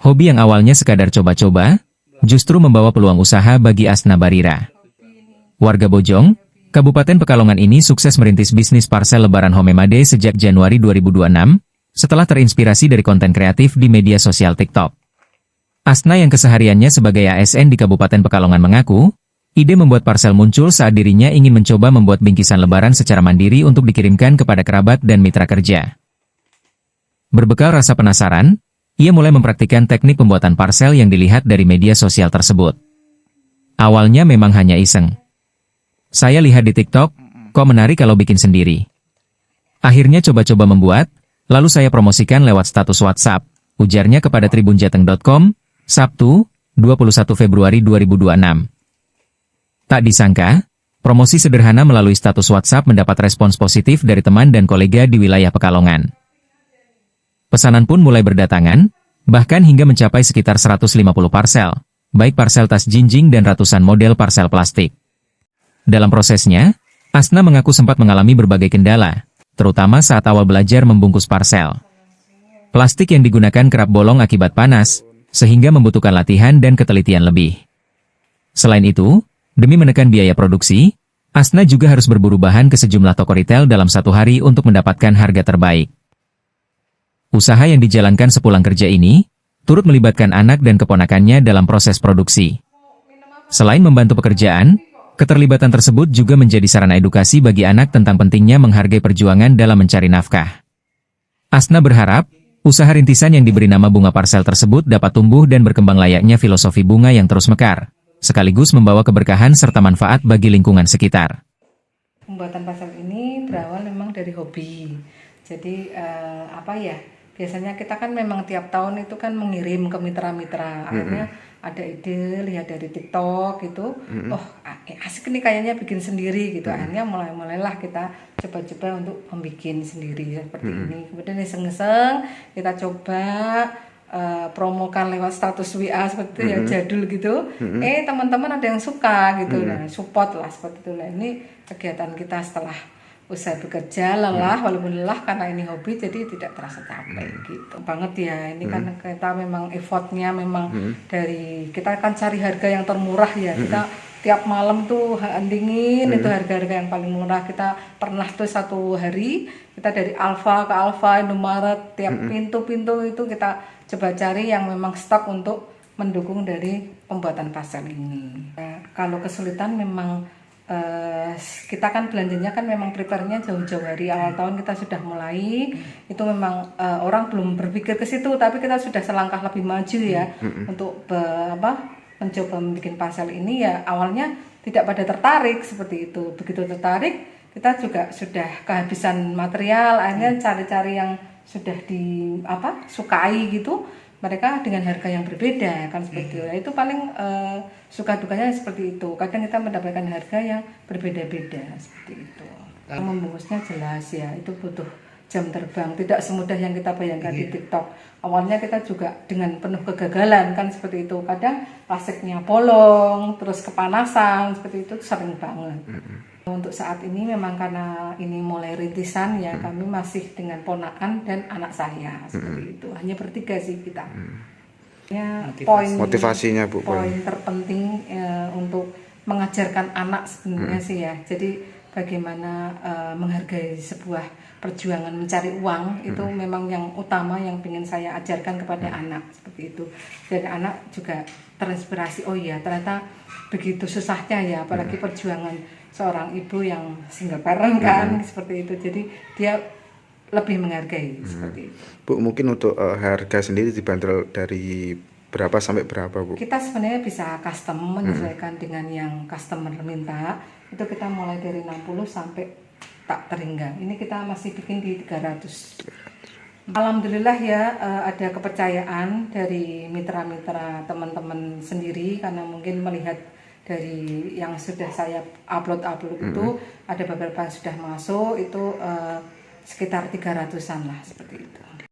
Hobi yang awalnya sekadar coba-coba, justru membawa peluang usaha bagi Asna Barira. Warga Bojong, Kabupaten Pekalongan ini sukses merintis bisnis parsel lebaran Homemade sejak Januari 2026, setelah terinspirasi dari konten kreatif di media sosial TikTok. Asna yang kesehariannya sebagai ASN di Kabupaten Pekalongan mengaku, ide membuat parsel muncul saat dirinya ingin mencoba membuat bingkisan lebaran secara mandiri untuk dikirimkan kepada kerabat dan mitra kerja. Berbekal rasa penasaran, ia mulai mempraktikkan teknik pembuatan parsel yang dilihat dari media sosial tersebut. Awalnya memang hanya iseng. Saya lihat di TikTok, kok menarik kalau bikin sendiri. Akhirnya coba-coba membuat, lalu saya promosikan lewat status WhatsApp, ujarnya kepada tribunjateng.com, Sabtu, 21 Februari 2026. Tak disangka, promosi sederhana melalui status WhatsApp mendapat respons positif dari teman dan kolega di wilayah Pekalongan. Pesanan pun mulai berdatangan, bahkan hingga mencapai sekitar 150 parsel, baik parsel tas jinjing dan ratusan model parsel plastik. Dalam prosesnya, Asna mengaku sempat mengalami berbagai kendala, terutama saat awal belajar membungkus parsel. Plastik yang digunakan kerap bolong akibat panas, sehingga membutuhkan latihan dan ketelitian lebih. Selain itu, demi menekan biaya produksi, Asna juga harus berburu bahan ke sejumlah toko retail dalam satu hari untuk mendapatkan harga terbaik. Usaha yang dijalankan sepulang kerja ini, turut melibatkan anak dan keponakannya dalam proses produksi. Selain membantu pekerjaan, keterlibatan tersebut juga menjadi sarana edukasi bagi anak tentang pentingnya menghargai perjuangan dalam mencari nafkah. Asna berharap, usaha rintisan yang diberi nama bunga parsel tersebut dapat tumbuh dan berkembang layaknya filosofi bunga yang terus mekar, sekaligus membawa keberkahan serta manfaat bagi lingkungan sekitar. Pembuatan parsel ini berawal memang dari hobi. Jadi biasanya kita kan memang tiap tahun itu kan mengirim ke mitra-mitra. Akhirnya ada ide lihat dari TikTok gitu. Asik nih kayaknya bikin sendiri gitu. Akhirnya mulailah kita coba-coba untuk membuat sendiri seperti ini. Kemudian iseng-iseng kita coba promokan lewat status WA seperti itu ya, jadul gitu. Teman-teman ada yang suka gitu. Nah, support lah seperti itu. Nah, ini kegiatan kita setelah usai bekerja lelah, walaupun lelah karena ini hobi jadi tidak terasa capek gitu banget ya. Ini kan kita memang effortnya memang dari kita kan cari harga yang termurah ya. Kita tiap malam tuh dingin itu harga-harga yang paling murah. Kita pernah tuh satu hari kita dari Alfa ke Alfa, Indomaret, tiap pintu-pintu itu kita coba cari yang memang stok untuk mendukung dari pembuatan parsel ini. Kalau kesulitan memang kita kan belanjanya kan memang prepare-nya jauh-jauh hari awal tahun kita sudah mulai. Itu memang orang belum berpikir ke situ, tapi kita sudah selangkah lebih maju ya untuk mencoba membuat parsel ini ya. Awalnya tidak pada tertarik seperti itu. Begitu tertarik, kita juga sudah kehabisan material, akhirnya cari-cari yang sudah disukai gitu. Mereka dengan harga yang berbeda kan seperti itu. Itu paling suka dukanya seperti itu. Kadang kita mendapatkan harga yang berbeda-beda seperti itu. Membungkusnya jelas ya, itu butuh jam terbang. Tidak semudah yang kita bayangkan di TikTok. Awalnya kita juga dengan penuh kegagalan kan seperti itu. Kadang plastiknya bolong, terus kepanasan seperti itu sering banget. Untuk saat ini memang karena ini mulai rintisan ya, kami masih dengan ponakan dan anak saya seperti itu. Hanya bertiga sih kita. Motivasinya Bu. Poin terpenting untuk mengajarkan anak sebenarnya sih ya. Jadi bagaimana menghargai sebuah perjuangan mencari uang itu memang yang utama yang ingin saya ajarkan kepada anak seperti itu. Dan anak juga terinspirasi, oh iya ternyata begitu susahnya ya, apalagi perjuangan seorang ibu yang single parent kan seperti itu. Jadi dia lebih menghargai seperti itu. Bu, mungkin untuk harga sendiri dibanderol dari berapa sampai berapa Bu? Kita sebenarnya bisa custom menyesuaikan dengan yang customer minta. Itu kita mulai dari 60 sampai tak terhingga. Ini kita masih bikin di 300. Alhamdulillah ya, ada kepercayaan dari mitra-mitra teman-teman sendiri karena mungkin melihat dari yang sudah saya upload itu ada beberapa yang sudah masuk itu sekitar 300-an lah seperti itu.